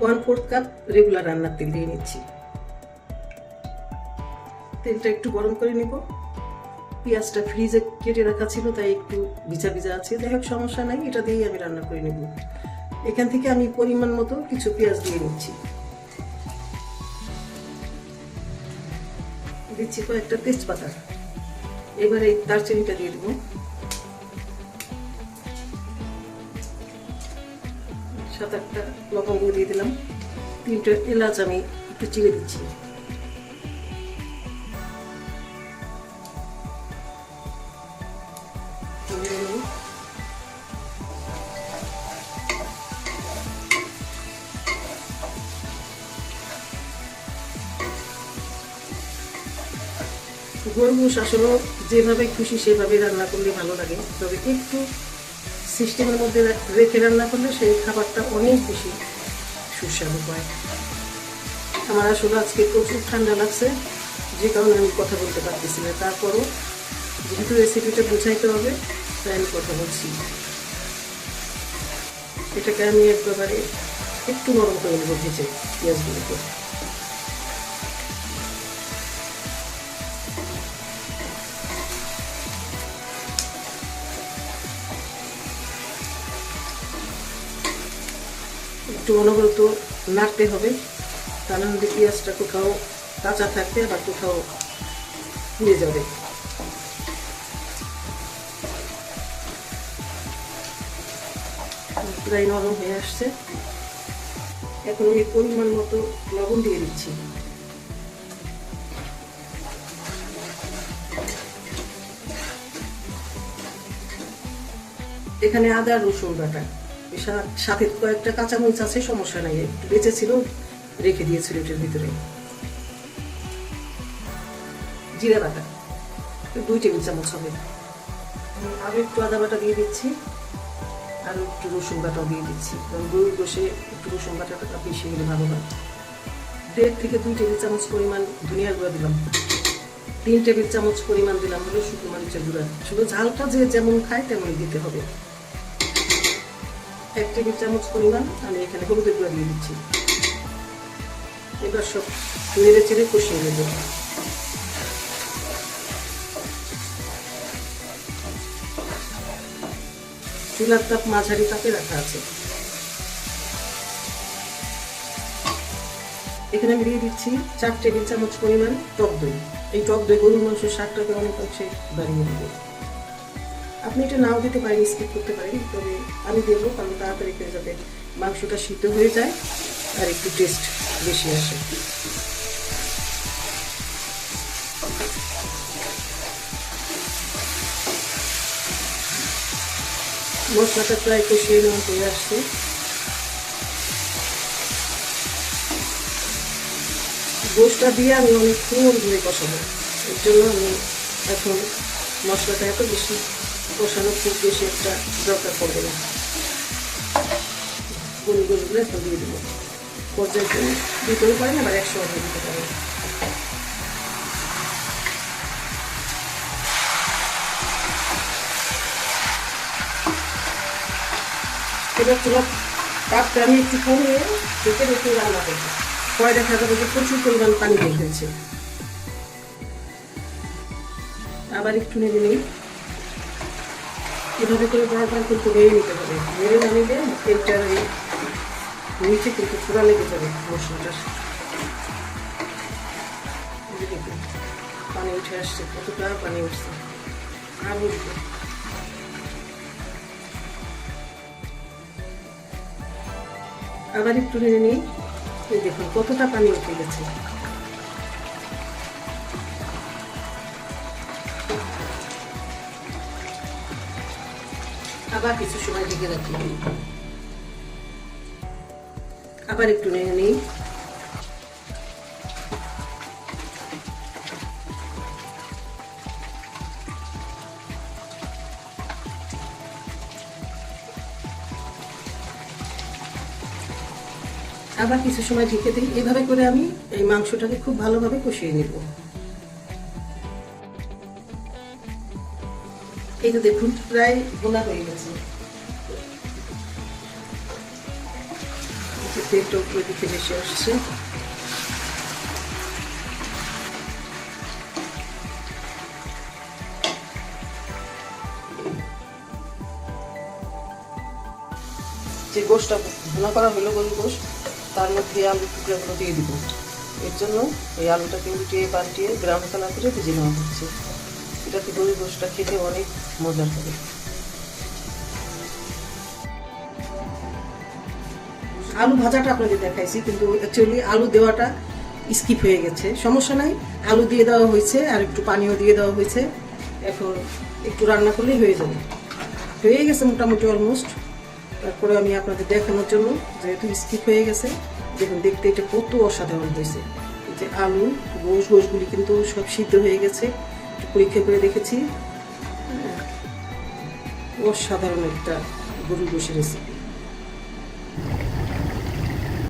1/4 cup regular রান্নার তেল দিয়ে নিচ্ছি। তেলটা একটু গরম করে নিব। পেঁয়াজটা ফ্রিজে কেটে রাখা ছিল, তাই একটু ভিজা ভিজা আছে। যাই হোক, সমস্যা নাই, এটা দিয়েই আমি রান্না করে নেব। এখান থেকে আমি পরিমাণ মতো কিছু পেঁয়াজ দিয়ে নিচ্ছি। দিচ্ছি কয়েকটা তেজপাতা। এবারে দারচিনিটা দিয়ে দেবো। 7-8টা লবঙ্গ দিয়ে দিলাম। 3টে এলাচ আমি একটু চিড়ে দিচ্ছি। গরুর গোশ আসলে যেভাবে খুশি সেভাবে রান্না করলে ভালো লাগে, তবে একটু সিস্টেমের মধ্যে রেখে রান্না করলে সেই খাবারটা অনেক বেশি সুস্বাদু হয়। আমার আসলে আজকে প্রচুর ঠান্ডা লাগছে, যে কারণে আমি কথা বলতে পারতেছি না। তারপরও যেহেতু রেসিপিটা বোঝাইতে হবে, তাই আমি কথা বলছি। এটাকে আমি একেবারে একটু নরম করে নেবো ভেজে পেঁয়াজগুলোকে। একটু অনবরত নাড়তে হবে, তা না হলে পেঁয়াজটা কোথাও কাঁচা থাকবে, আবার কোথাও পুড়ে যাবে। প্রায় নরম হয়ে আসছে। এখন আমি পরিমাণ মতো লবণ দিয়ে দিচ্ছি। এখানে আদা রসুন বাটা, সাথে কয়েকটা কাঁচামরিচ আছে, সমস্যা নাই, একটু বেঁচে ছিল, রেখে দিয়েছিল এটার ভিতরে। জিরা বাটা 2 টেবিল চামচ হবে। আরো একটু আদা বাটা দিয়ে দিচ্ছি, আর একটু রসুন বাটাও দিয়ে দিচ্ছি, কারণ গরুর গোশে একটু রসুন বাটাটা বেশি হলে ভালো হয়। 1.5 থেকে 2 টেবিল চামচ পরিমাণ ধনিয়ার গুঁড়া দিলাম। 3 টেবিল চামচ পরিমাণ দিলাম হলো শুকনো মরিচের গুঁড়া। শুধু ঝালটা যে যেমন খায় তেমনই দিতে হবে। 1 টেবিল চামচ পরিমাণ আমি এখানে হলুদের গুঁড়া দিয়ে দিচ্ছি। এবার সব নেড়ে চেড়ে কষিয়ে নেব। চুলার তাপ মাঝারি তাপে রাখা আছে। এখানে আমি দিয়ে দিচ্ছি 4 টেবিল চামচ পরিমাণ টক দই। এই টক দই গরুর মাংসের স্বাদটাকে অনেকাংশে বাড়িয়ে দেবে। আপনি এটা নাও দিতে পারেন, স্কিপ করতে পারেন, তবে আমি দেবো কারণ তাড়াতাড়ি হয়ে যাবে, মাংসটা সিদ্ধ হয়ে যায় আর একটু টেস্ট বেশি আসে। মশলাটা প্রায় কষিয়ে নেওয়া হয়ে আসছে। গোশটা দিয়ে আমি অনেকক্ষণ ধরে কষাবো, এর জন্য আমি এখন মশলাটা এত বেশি কষানো খুব বেশি একটা দরকার পড়বে না। গোলগুলো এখন দিয়ে দেবো। পর্যায়ে দিতেও পারেন, আবার একসঙ্গে দিতে পারেন। এবার চুলার তাপটা আমি একটু কমিয়ে ঢেকে রেখে রান্না করবো। পরে দেখা যাবে যে প্রচুর পরিমাণ পানি বের হয়েছে। আবার একটু নেড়ে নিই। এভাবে করে বারবার কিন্তু নেড়ে নিতে হবে। নেড়ে না নিলে তেলটার এই নিচে কিন্তু পুরা লেগে যাবে মশলাটার। পানি উঠে আসছে, কতটা পানি উঠছে। আর উঠবে। আবার একটু নেড়ে নিই। দেখুন কতটা পানি উঠে গেছে। আবার কিছু সময় ঢেকে রাখি। আবার একটু নেড়ে নিই। আবার কিছু সময় ঢেকে দিই। এভাবে করে আমি এই মাংসটাকে খুব ভালোভাবে কষিয়ে নেব। এই তো দেখুন প্রায় গোলা হয়ে গেছে। তেলটা উপরের দিকে বেশি আসছে। যে গোশটা ভুনা করা হলো গরুর গোশ, তার মধ্যে আলুর টুকরাগুলো দিয়ে দিব। এর জন্য এই আলুটাকে উল্টিয়ে পাল্টিয়ে ব্রাউন কালার করে ভেজে নেওয়া হচ্ছে। এটাতে গরুর গোশটা খেতে অনেক মজার হবে। আলু ভাজাটা আপনাদের দেখাইছি, কিন্তু অ্যাকচুয়ালি আলু দেওয়াটা স্কিপ হয়ে গেছে। সমস্যা নাই, আলু দিয়ে দেওয়া হয়েছে আর একটু পানিও দিয়ে দেওয়া হয়েছে। এখন একটু রান্না করলেই হয়ে যাবে। হয়ে গেছে মোটামুটি অলমোস্ট। তারপরে আমি আপনাদের দেখানোর জন্য, যেহেতু স্কিপ হয়ে গেছে, দেখুন দেখতে এটা কত অসাধারণ হয়েছে। এই যে আলু গোশগুলি কিন্তু সব সিদ্ধ হয়ে গেছে, পরীক্ষা করে দেখেছি। অসাধারণ একটা গরুর গোশের রেসিপি।